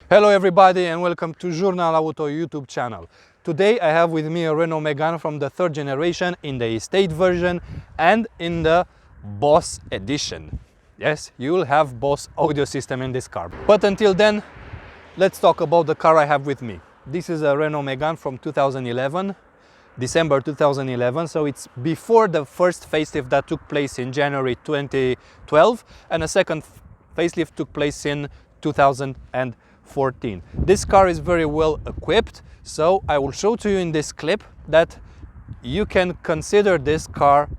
Hello everybody and welcome to Journal Auto YouTube channel. Today I have with me a Renault Megane from the third generation in the estate version and in the Boss edition. Yes, you will have Boss audio system in this car. But until then, let's talk about the car I have with me. This is a Renault Megane from 2011, December 2011, so it's before the first facelift that took place in January 2012 and a second facelift took place in 2014. This car is very well equipped, so I will show to you in this clip that you can consider this car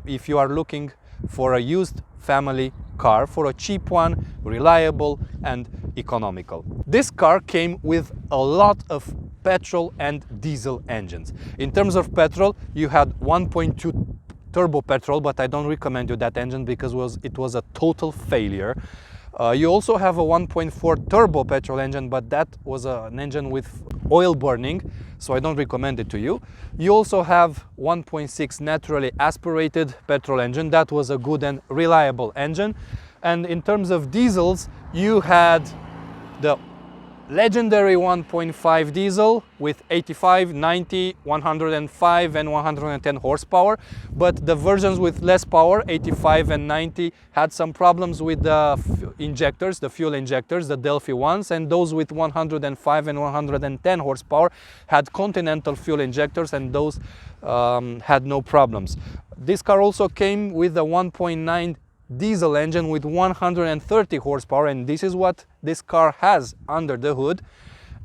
if you are looking for a used family car, for a cheap one, reliable and economical. This car came with a lot of petrol and diesel engines. In terms of petrol, you had 1.2 turbo petrol, but I don't recommend you that engine because it was a total failure. You also have a 1.4 turbo petrol engine, but that was an engine with oil burning, so I don't recommend it to you. You also have 1.6 naturally aspirated petrol engine. That was a good and reliable engine. And in terms of diesels, you had the legendary 1.5 diesel with 85, 90, 105 and 110 horsepower, but the versions with less power, 85 and 90, had some problems with the injectors, the fuel injectors, the Delphi ones, and those with 105 and 110 horsepower had Continental fuel injectors, and those had no problems. This car also came with a 1.9 diesel engine with 130 horsepower, and this is what this car has under the hood,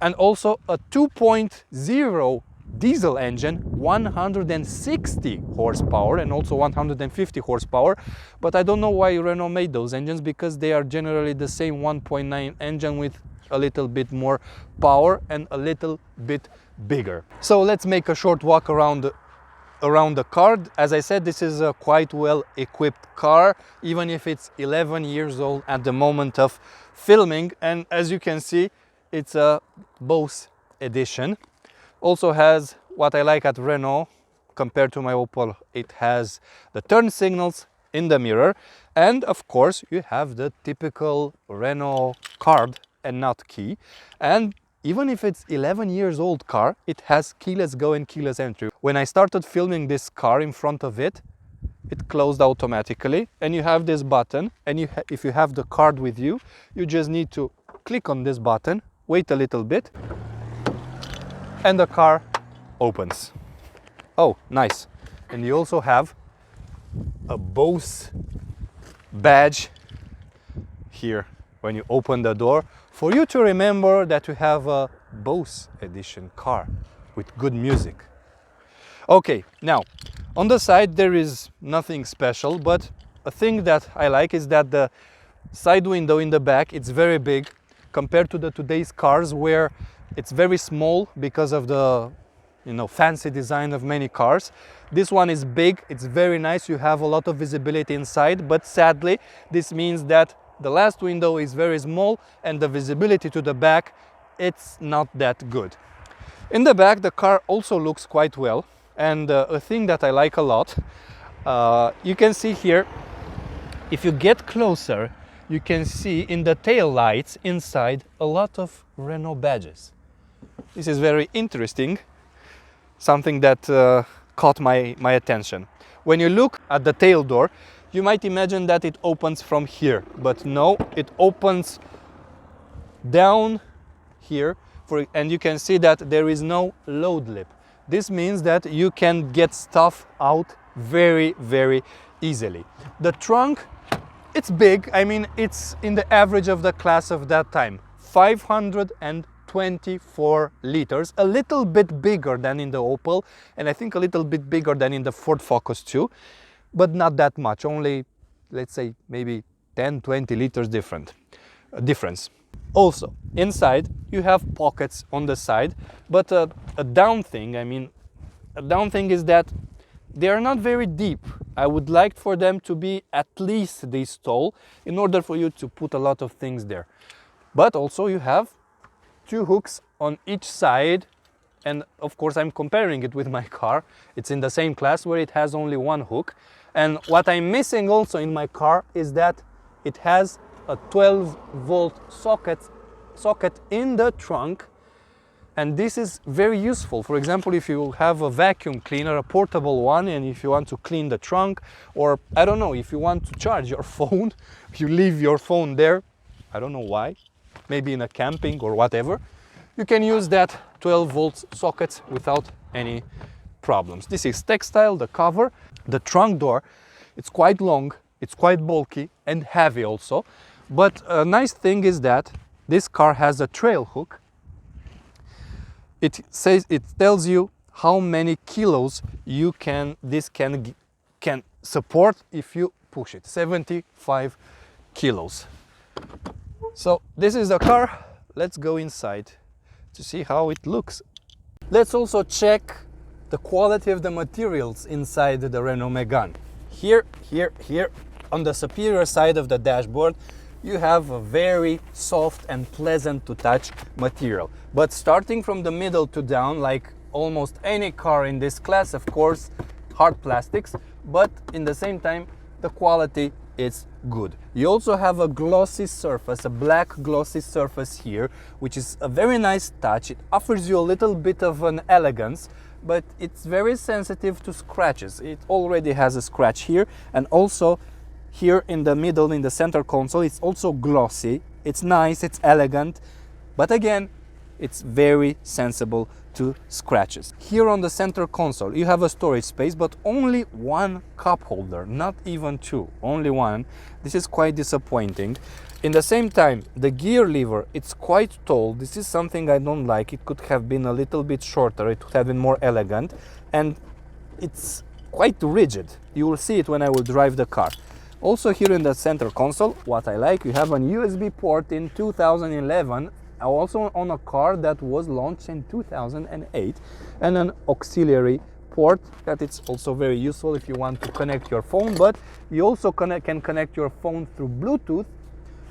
and also a 2.0 diesel engine, 160 horsepower and also 150 horsepower, but I don't know why Renault made those engines, because they are generally the same 1.9 engine with a little bit more power and a little bit bigger. So let's make a short walk around the car. As I said, this is a quite well equipped car, even if it's 11 years old at the moment of filming, and as you can see, it's a Boss edition. Also has what I like at Renault compared to my Opel. It has the turn signals in the mirror, and of course you have the typical Renault card and not key. And even if it's 11 years old car, it has keyless go and keyless entry. When I started filming this car in front of it, it closed automatically, and you have this button, and if you have the card with you, you just need to click on this button, wait a little bit, and the car opens. Oh, nice. And you also have a Boss badge here when you open the door, for you to remember that you have a Boss edition car with good music. Okay, now on the side there is nothing special, but a thing that I like is that the side window in the back, it's very big compared to today's cars where it's very small because of the fancy design of many cars. This one is big, it's very nice, you have a lot of visibility inside, but sadly this means that the last window is very small and the visibility to the back, it's not that good. In the back, the car also looks quite well, and a thing that I like a lot, you can see here, if you get closer, you can see in the tail lights inside a lot of Renault badges. This is very interesting, something that caught my attention. When you look at the tail door, you might imagine that it opens from here, but no, it opens down here, and you can see that there is no load lip. This means that you can get stuff out very, very easily. The trunk, it's big. I mean, it's in the average of the class of that time, 524 liters, a little bit bigger than in the Opel, and I think a little bit bigger than in the Ford Focus too. But not that much, only, let's say, maybe 10-20 liters difference. Also, inside you have pockets on the side, but a down thing is that they are not very deep. I would like for them to be at least this tall in order for you to put a lot of things there. But also you have two hooks on each side, and of course I'm comparing it with my car. It's in the same class where it has only one hook. And what I'm missing also in my car is that it has a 12-volt socket socket in the trunk, and this is very useful. For example, if you have a vacuum cleaner, a portable one, and if you want to clean the trunk, or I don't know, if you want to charge your phone, you leave your phone there, I don't know why, maybe in a camping or whatever, you can use that 12-volt socket without any problems. This is textile, the cover. The trunk door, it's quite long, it's quite bulky and heavy also, but a nice thing is that this car has a trail hook. It tells you how many kilos this can support if you push it. 75 kilos. So this is the car. Let's go inside to see how it looks. Let's also check the quality of the materials inside the Renault Megane. Here on the superior side of the dashboard, you have a very soft and pleasant to touch material. But starting from the middle to down, like almost any car in this class, of course, hard plastics, but in the same time, the quality is good. You also have a glossy surface, a black glossy surface here, which is a very nice touch. It offers you a little bit of an elegance, but it's very sensitive to scratches. It already has a scratch here, and also here in the middle, in the center console, it's also glossy. It's nice, it's elegant, but again, it's very sensible to scratches. Here on the center console, you have a storage space, but only one cup holder, not even two, only one. This is quite disappointing. In the same time, the gear lever, it's quite tall. This is something I don't like. It could have been a little bit shorter. It could have been more elegant, and it's quite rigid. You will see it when I will drive the car. Also here in the center console, what I like, you have an USB port in 2011, also on a car that was launched in 2008, and an auxiliary port that it's also very useful if you want to connect your phone, but you also can connect your phone through Bluetooth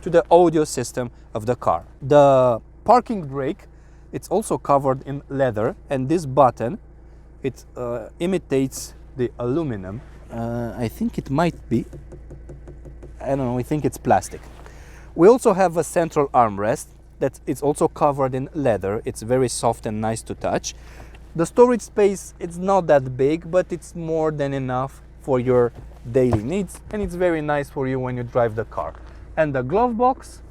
to the audio system of the car. The parking brake, it's also covered in leather, and this button, it imitates the aluminum. I think it might be, I don't know, I think it's plastic. We also have a central armrest that it's also covered in leather. It's very soft and nice to touch. The storage space, it's not that big, but it's more than enough for your daily needs, and it's very nice for you when you drive the car. And the glove box,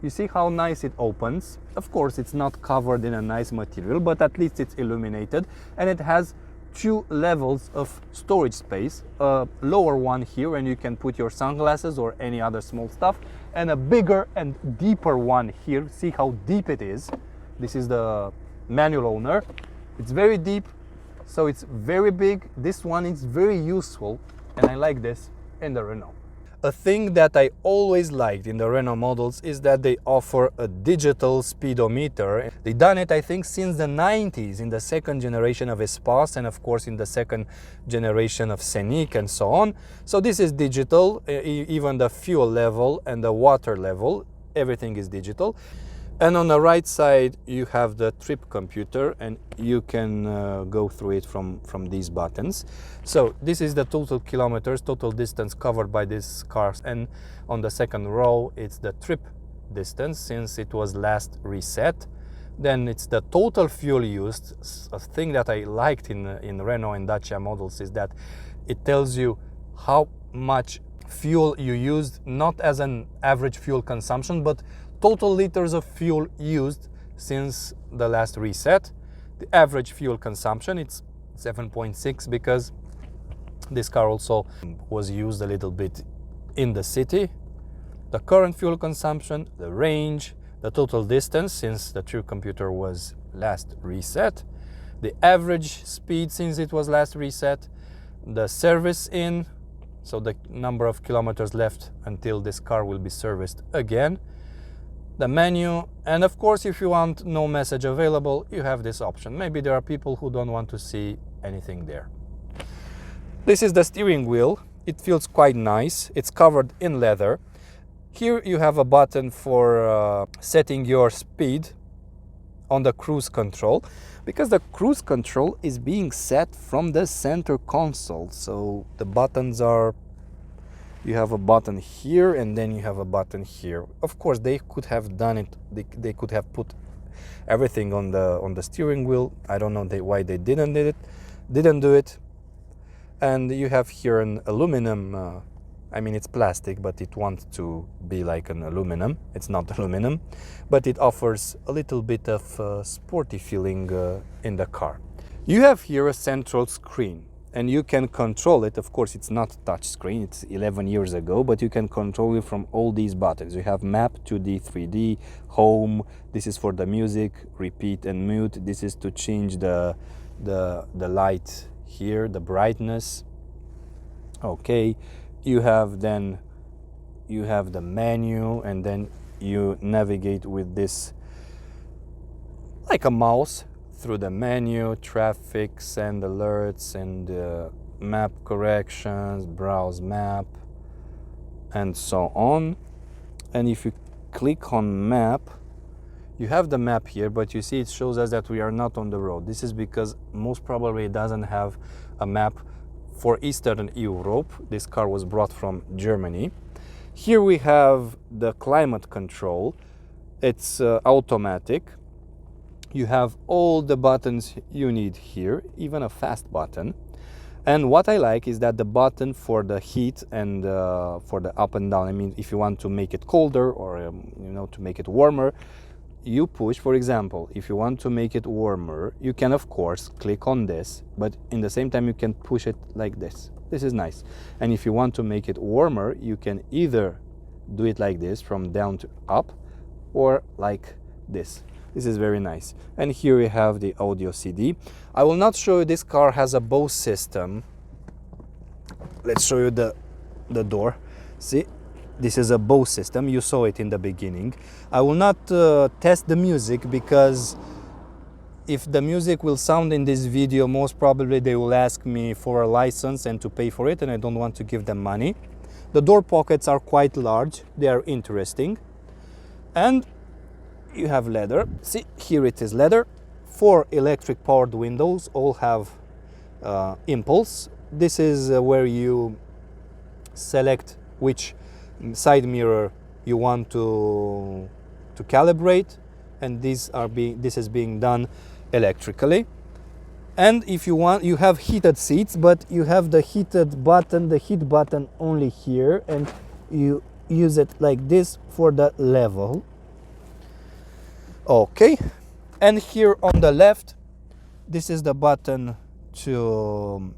you see how nice it opens. Of course, it's not covered in a nice material, but at least it's illuminated, and it has two levels of storage space, a lower one here and you can put your sunglasses or any other small stuff, and a bigger and deeper one here. See how deep it is. This is the manual owner. It's very deep, so it's very big. This one is very useful, and I like this in the Renault. A thing that I always liked in the Renault models is that they offer a digital speedometer. They've done it, I think, since the 90s in the second generation of Espace, and of course in the second generation of Scenic and so on. So this is digital, even the fuel level and the water level, everything is digital. And on the right side you have the trip computer, and you can go through it from these buttons. So this is the total kilometers, total distance covered by these cars, and on the second row it's the trip distance since it was last reset. Then it's the total fuel used. A thing that I liked in Renault and Dacia models is that it tells you how much fuel you used, not as an average fuel consumption, but total liters of fuel used since the last reset. The average fuel consumption, it's 7.6 because this car also was used a little bit in the city. The current fuel consumption, the range, the total distance since the trip computer was last reset, the average speed since it was last reset, the service in, so the number of kilometers left until this car will be serviced again, the menu, and of course if you want no message available, you have this option. Maybe there are people who don't want to see anything there. This is the steering wheel. It feels quite nice. It's covered in leather. Here you have a button for setting your speed on the cruise control, because the cruise control is being set from the center console, so the buttons are You have a button here and then you have a button here. Of course, they could have done it. They could have put everything on the steering wheel. I don't know why they didn't do it. And you have here an aluminum. I mean, it's plastic, but it wants to be like an aluminum. It's not aluminum, but it offers a little bit of sporty feeling in the car. You have here a central screen, and you can control it. Of course, it's not touch screen. It's 11 years ago, but you can control it from all these buttons. You have map, 2D, 3D, home. This is for the music, repeat and mute. This is to change the light here, the brightness. Okay, you have the menu, and then you navigate with this like a mouse through the menu, traffic, send alerts, and map corrections, browse map, and so on. And if you click on map, you have the map here, but you see it shows us that we are not on the road. This is because most probably it doesn't have a map for Eastern Europe. This car was brought from Germany. Here we have the climate control. It's automatic. You have all the buttons you need here, even a fast button. And what I like is that the button for the heat and for the up and down, I mean, if you want to make it colder or to make it warmer, you push. For example, if you want to make it warmer, you can of course click on this, but in the same time you can push it like this. This is nice. And if you want to make it warmer, you can either do it like this, from down to up, or like this. This is very nice. And here we have the audio CD. I will not show you, this car has a Bose system. Let's show you the door. See, this is a Bose system. You saw it in the beginning. I will not test the music, because if the music will sound in this video, most probably they will ask me for a license and to pay for it, and I don't want to give them money. The door pockets are quite large. They are interesting. And you have leather. See, here it is leather. 4 electric powered windows, all have impulse. This is where you select which side mirror you want to calibrate, and this is being done electrically. And if you want, you have heated seats, but you have the heated button, the heat button only here, and you use it like this for the level. Okay, and here on the left, this is the button to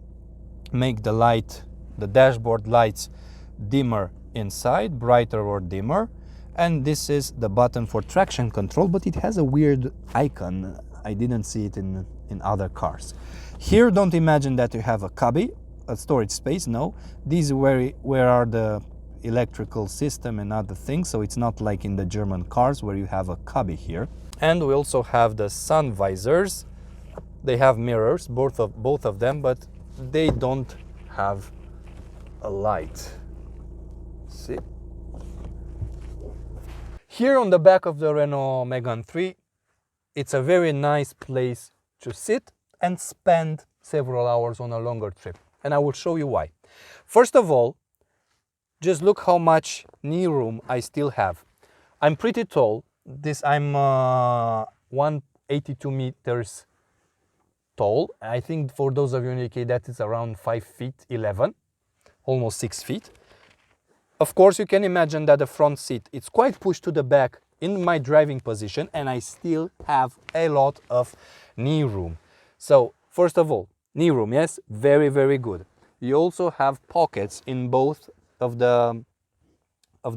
make the dashboard lights dimmer inside, brighter or dimmer. And this is the button for traction control, but it has a weird icon. I didn't see it in other cars. Here, don't imagine that you have a cubby, a storage space. No, these where are the electrical system and other things, so it's not like in the German cars where you have a cubby here. And we also have the sun visors. They have mirrors, both of them, but they don't have a light. See? Here on the back of the Renault Megane 3, it's a very nice place to sit and spend several hours on a longer trip. And I will show you why. First of all, just look how much knee room I still have. I'm pretty tall. I'm 182 meters tall. I think for those of you in the UK, that is around 5 feet 11, almost 6 feet. Of course, you can imagine that the front seat, it's quite pushed to the back in my driving position, and I still have a lot of knee room. So first of all, knee room, yes, very, very good. You also have pockets in both of the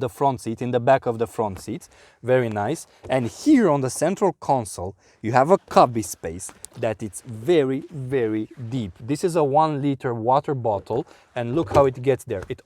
front seat, in the back of the front seats, very nice. And here on the central console, you have a cubby space that it's very, very deep. This is a 1 liter water bottle, and look how it gets there. It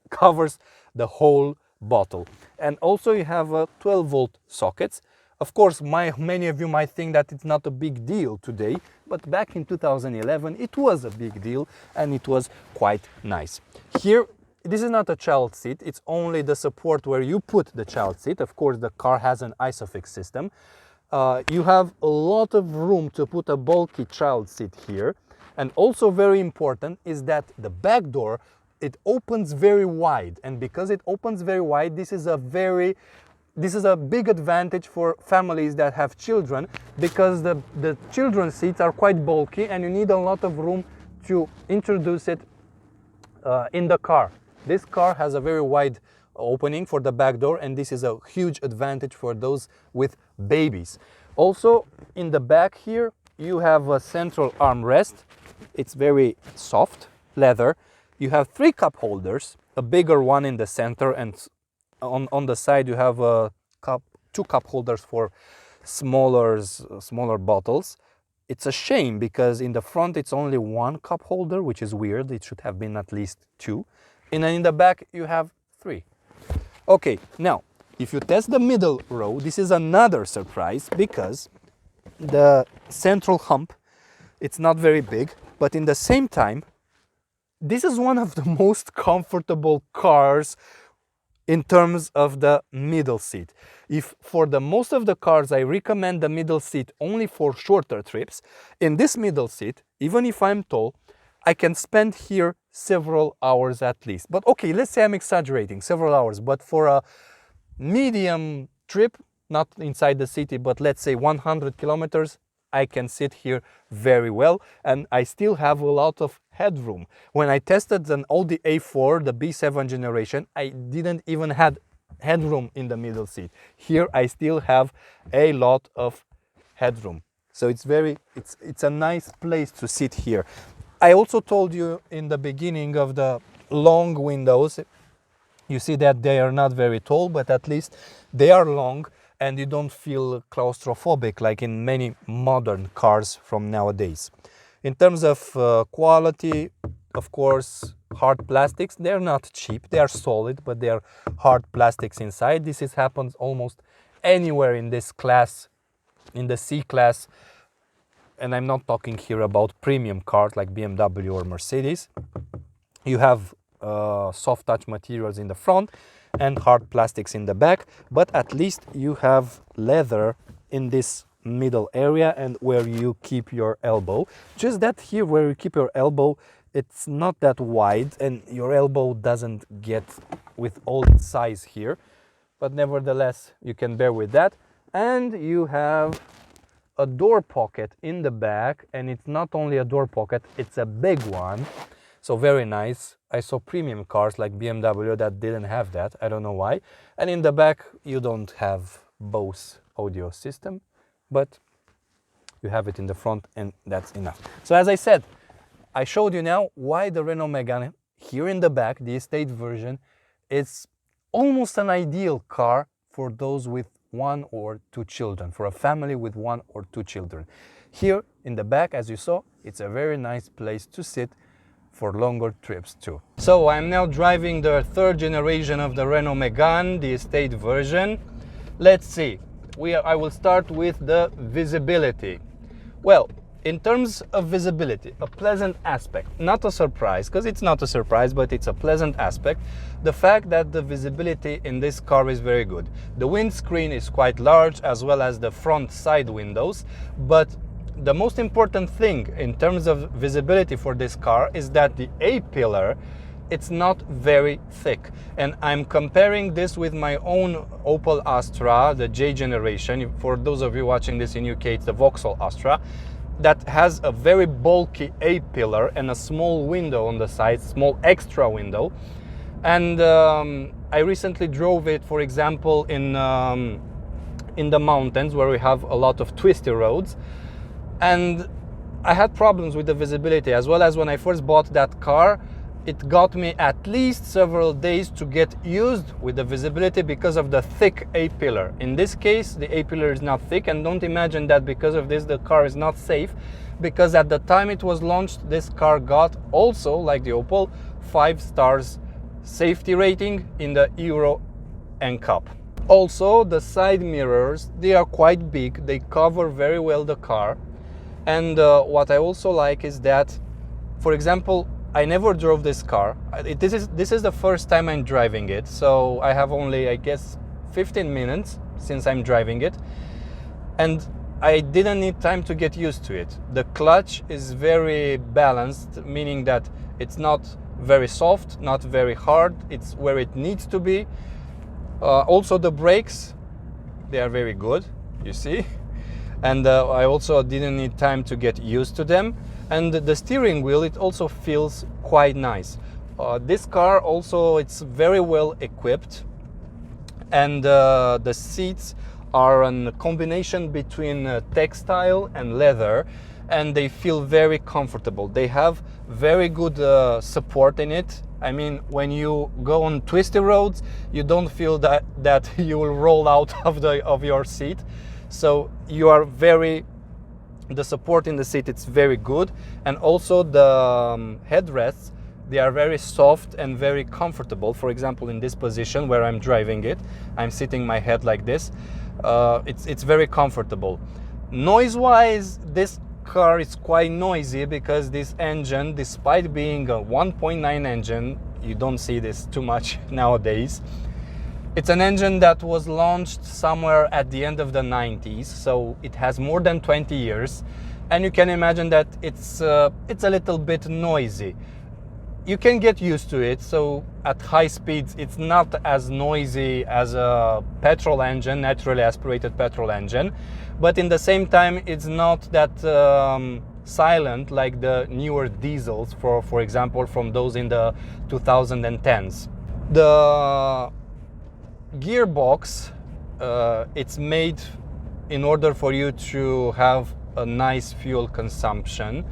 covers the whole bottle. And also you have 12-volt sockets. Of course, many of you might think that it's not a big deal today, but back in 2011 it was a big deal, and it was quite nice. Here, this is not a child seat, it's only the support where you put the child seat. Of course, the car has an ISOFIX system. You have a lot of room to put a bulky child seat here. And also very important is that the back door it opens very wide, and because it opens very wide, this is a big advantage for families that have children, because the children's seats are quite bulky and you need a lot of room to introduce it in the car. This car has a very wide opening for the back door, and this is a huge advantage for those with babies. Also, in the back here, you have a central armrest. It's very soft leather. You have 3 cup holders, a bigger one in the center, and on the side you have 2 cup holders for smaller bottles. It's a shame because in the front it's only 1 cup holder, which is weird. It should have been at least 2. And then in the back you have 3. Okay, now if you test the middle row, this is another surprise, because the central hump, it's not very big, but in the same time, this is one of the most comfortable cars in terms of the middle seat. If for the most of the cars I recommend the middle seat only for shorter trips, in this middle seat, even if I'm tall, I can spend here several hours at least. But okay, let's say I'm exaggerating, several hours, but for a medium trip, not inside the city, but let's say 100 kilometers, I can sit here very well, and I still have a lot of headroom. When I tested an Audi A4, the B7 generation, I didn't even have headroom in the middle seat. Here I still have a lot of headroom. So it's a nice place to sit here. I also told you in the beginning of the long windows, you see that they are not very tall, but at least they are long, and you don't feel claustrophobic like in many modern cars from nowadays. In terms of quality, of course, hard plastics, they're not cheap, they are solid, but they are hard plastics inside. This happens almost anywhere in this class, in the C class, and I'm not talking here about premium cars like BMW or Mercedes. You have soft touch materials in the front and hard plastics in the back, but at least you have leather in this middle area and where you keep your elbow. Just that here where you keep your elbow, it's not that wide and your elbow doesn't get with all its size here, but nevertheless you can bear with that. And you have a door pocket in the back, and it's not only a door pocket, it's a big one. So very nice. I saw premium cars like BMW that didn't have that. I don't know why. And in the back, you don't have Bose audio system, but you have it in the front, and that's enough. So as I said, I showed you now why the Renault Megane here in the back, the estate version, is almost an ideal car for those with 1 or 2 children, for a family with 1 or 2 children. Here in the back, as you saw, it's a very nice place to sit for longer trips too. So I'm now driving the 3rd generation of the Renault Megane, the estate version. Let's see. I will start with the visibility. Well, in terms of visibility, a pleasant aspect, not a surprise, because it's not a surprise, but it's a pleasant aspect. The fact that the visibility in this car is very good. The windscreen is quite large, as well as the front side windows, but the most important thing in terms of visibility for this car is that the A-pillar, it's not very thick. And I'm comparing this with my own Opel Astra, the J generation. For those of you watching this in UK, it's the Vauxhall Astra, that has a very bulky A-pillar and a small window on the side, small extra window. And I recently drove it, for example, in the mountains where we have a lot of twisty roads. And I had problems with the visibility, as well as when I first bought that car. It got me at least several days to get used with the visibility because of the thick A-pillar. In this case, the A-pillar is not thick, and don't imagine that because of this the car is not safe, because at the time it was launched, this car got also, like the Opel, 5 stars safety rating in the Euro NCAP. Also, the side mirrors, they are quite big, they cover very well the car. And what I also like is that, for example, I never drove this car. This is the first time I'm driving it, so I have only, I guess, 15 minutes since I'm driving it, and I didn't need time to get used to it. The clutch is very balanced, meaning that it's not very soft, not very hard. It's where it needs to be. Also the brakes, they are very good, you see. And I also didn't need time to get used to them. And the steering wheel, it also feels quite nice. This car also, it's very well equipped. And the seats are a combination between textile and leather, and they feel very comfortable. They have very good support in it. I mean, when you go on twisty roads, you don't feel that you will roll out of your seat. So you are the support in the seat, it's very good. And also the headrests, they are very soft and very comfortable. For example, in this position where I'm driving it, I'm sitting my head like this. It's very comfortable. Noise-wise, this car is quite noisy because this engine, despite being a 1.9 engine, you don't see this too much nowadays. It's an engine that was launched somewhere at the end of the 90s, so it has more than 20 years, and you can imagine that it's a little bit noisy. You can get used to it, so at high speeds it's not as noisy as a petrol engine, naturally aspirated petrol engine, but in the same time it's not that silent like the newer diesels, for example, from those in the 2010s. The gearbox, it's made in order for you to have a nice fuel consumption.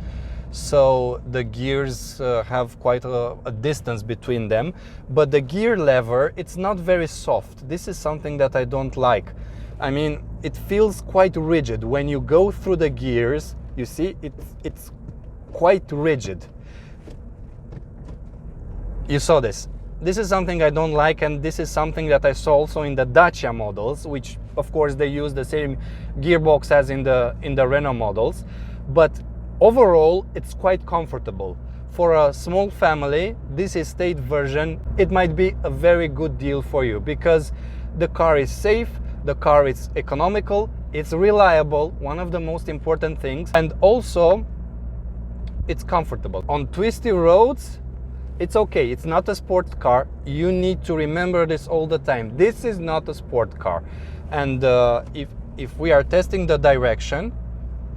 So the gears have quite a distance between them, but the gear lever, it's not very soft. This is something that I don't like. I mean, it feels quite rigid. When you go through the gears, you see, it's quite rigid. You saw this. This is something I don't like, and this is something that I saw also in the Dacia models, which of course they use the same gearbox as in the Renault models. But overall, it's quite comfortable. For a small family, this estate version, it might be a very good deal for you because the car is safe, the car is economical, it's reliable, one of the most important things, and also it's comfortable. On twisty roads, it's okay, it's not a sport car. You need to remember this all the time. This is not a sport car. And if we are testing the direction,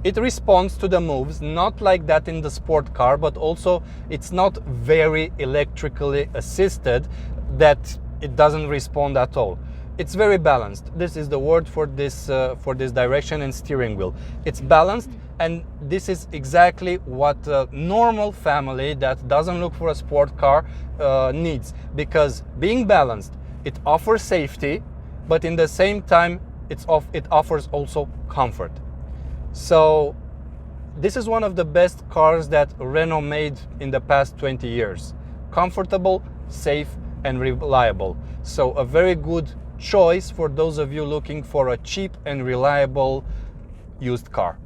it responds to the moves, not like that in the sport car, but also it's not very electrically assisted that it doesn't respond at all. It's very balanced. This is the word for this direction and steering wheel. It's balanced, and this is exactly what a normal family that doesn't look for a sport car needs. Because being balanced, it offers safety, but in the same time, it offers also comfort. So this is one of the best cars that Renault made in the past 20 years. Comfortable, safe, and reliable. So a very good choice for those of you looking for a cheap and reliable used car.